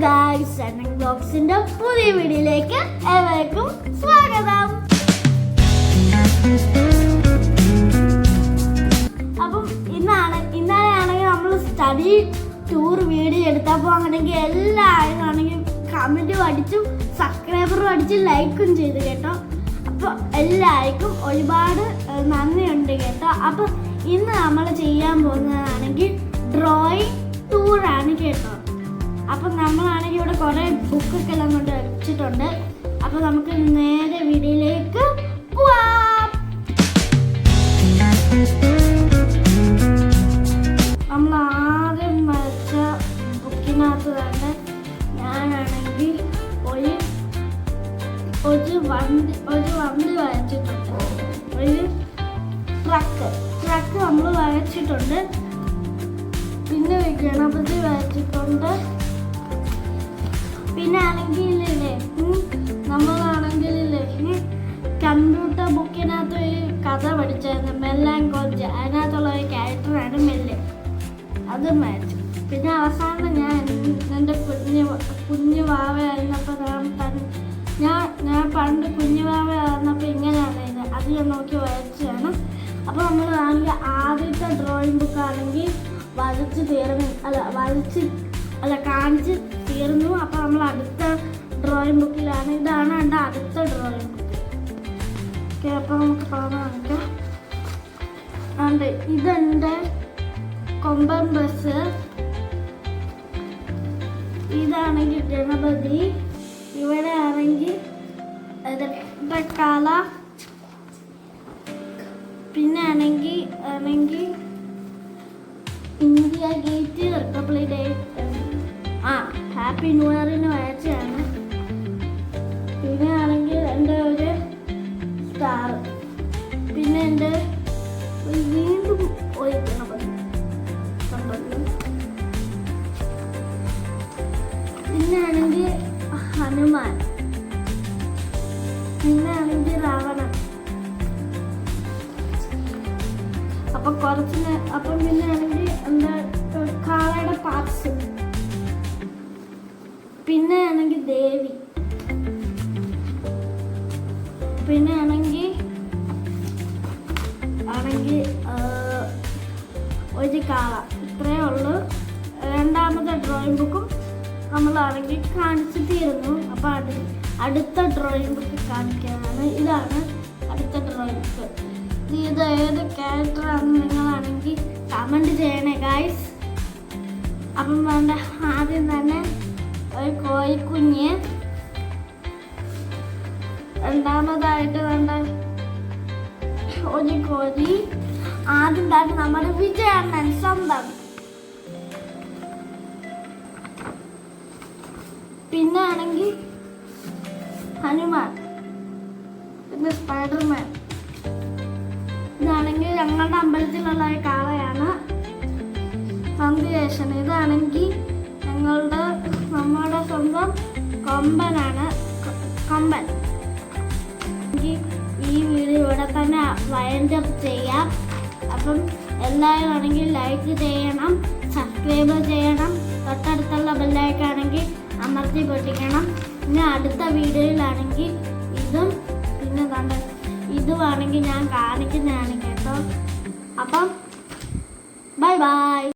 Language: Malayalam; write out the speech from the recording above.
ഗായ്സ്, സണ്ണൻ ബ്ലോഗ്സിന്റെ പുതിയ വീഡിയോയിലേക്ക് ഏവർക്കും സ്വാഗതം. അപ്പം ഇന്നലെയാണെങ്കിൽ നമ്മൾ സ്റ്റഡി ടൂർ വീഡിയോ എടുത്തപ്പോൾ ആണെങ്കിൽ എല്ലാവരും ആണെങ്കിൽ കമൻറ്റും അടിച്ചും സബ്സ്ക്രൈബറും അടിച്ച് ലൈക്കും ചെയ്തു കേട്ടോ. അപ്പോൾ എല്ലാവർക്കും ഒരുപാട് നന്ദിയുണ്ട് കേട്ടോ. അപ്പം ഇന്ന് നമ്മൾ ചെയ്യാൻ പോകുന്നതാണെങ്കിൽ ഡ്രോയിങ് ടൂറാണ് കേട്ടോ. അപ്പം നമ്മളാണെങ്കിൽ ഇവിടെ കുറേ ബുക്കൊക്കെ എല്ലാം കൊണ്ട് വെച്ചിട്ടുണ്ട്. അപ്പം നമുക്ക് നേരെ വീഡിയോയിലേക്ക് പോവാം. നമ്മൾ ആദ്യം വരച്ച ബുക്കിനകത്ത് തന്നെ ഞാനാണെങ്കിൽ ഒരു വണ്ടി വരച്ചിട്ടുണ്ട്. ഒരു ട്രക്ക് നമ്മൾ വരച്ചിട്ടുണ്ട്. പിന്നെ ഗണപതി വരച്ചിട്ടുണ്ട്. പിന്നെ ആണെങ്കിലേ നമ്മളാണെങ്കിലേ കമ്പ്യൂട്ടർ ബുക്കിനകത്ത് ഒരു കഥ പഠിച്ചായിരുന്നു, മെല്ലാൻ കോഞ്ച്. അതിനകത്തുള്ള ഒരു ക്യാരക്ടറാണ് മെല്ല്, അത് വരച്ചു. പിന്നെ അവസാനം ഞാൻ എൻ്റെ കുഞ്ഞു വാവയായിരുന്നപ്പോൾ ഞാൻ പണ്ട് കുഞ്ഞു വാവയായിരുന്നപ്പോൾ ഇങ്ങനെയാണ് ഇത്, അത് ഞാൻ നോക്കി വരച്ചതാണ്. അപ്പോൾ നമ്മൾ ആദ്യത്തെ ഡ്രോയിങ് ബുക്കാണെങ്കിൽ വരച്ച് തീർന്നു, കാണിച്ച് തീർന്നു. അപ്പോൾ നമ്മൾ അടുത്ത ഡ്രോയിങ് ബുക്കിലാണ്. ഇതാണ് എൻ്റെ അടുത്ത ഡ്രോയിങ് ബുക്ക്. ഓക്കെ, അപ്പോൾ നമുക്ക് കാണിക്കാം. ഇതെൻ്റെ കൊമ്പൻ ബസ്. ഇതാണെങ്കിൽ ഗണപതി. ഇവിടെ ആണെങ്കിൽ കാല. പിന്നെ ആണെങ്കിൽ India gate, republic day, happy new ഇയറിന് വരച്ചാണ്. പിന്നെ ആണെങ്കിൽ എൻ്റെ ഒരു സ്റ്റാർ. പിന്നെ എൻ്റെ വീണ്ടും ഒരു ഗണപതി. പിന്നെ ആണെങ്കിൽ ഹനുമാൻ. പിന്നെ ആണെങ്കിൽ രാവണൻ. അപ്പം പിന്നെ ആണെങ്കിൽ എന്താ കാളയുടെ പാർട്സ്. പിന്നെ ആണെങ്കിൽ ദേവി. പിന്നെ ആണെങ്കിൽ ഒരു കാള. ഇത്രയേ ഉള്ളൂ. രണ്ടാമത്തെ ഡ്രോയിങ് ബുക്കും നമ്മളാണെങ്കിൽ കാണിച്ചു തീർന്നു. അപ്പം അടുത്ത ഡ്രോയിങ് ബുക്ക് കാണിക്കാനാണ്. ഇതാണ് അടുത്ത ഡ്രോയിങ് ബുക്ക്. ഇത് ഏത് ക്യാരക്ടറാണെന്ന് നിങ്ങളാണെങ്കിൽ കമൻറ്റ് ചെയ്യണേ ഗായ്സ്. അപ്പം വേണ്ട, ആദ്യം തന്നെ ഒരു കോഴിക്കുഞ്ഞ്. രണ്ടാമതായിട്ട് വേണ്ട ഒരു കോഴി. ആദ്യം തന്നെ നമ്മുടെ വിജയണ്ണൻ സ്വന്തം. പിന്നെ ആണെങ്കിൽ ഹനുമാൻ. പിന്നെ സ്പൈഡർമാൻ. ഇതാണെങ്കിൽ ഞങ്ങളുടെ അമ്പലത്തിലുള്ള ഒരു കാളയാണ്, സന്ദേശൻ. ഇതാണെങ്കിൽ നമ്മുടെ സ്വന്തം കൊമ്പനാണ്, കൊമ്പൻ. ഈ വീഡിയോ ഇവിടെ തന്നെ വൈൻഡ് അപ്പ് ചെയ്യാം. അപ്പം എല്ലാവരും ആണെങ്കിൽ ലൈക്ക് ചെയ്യണം, സബ്സ്ക്രൈബ് ചെയ്യണം, തൊട്ടടുത്തുള്ള ബെല്ലൈക്കാണെങ്കിൽ അമർത്തി പൊട്ടിക്കണം. പിന്നെ അടുത്ത വീഡിയോയിലാണെങ്കിൽ പിന്നെ ഇതുമാണെങ്കിൽ ഞാൻ കാണിക്കുന്നതാണ് കേട്ടോ. അപ്പം ബൈ ബൈ.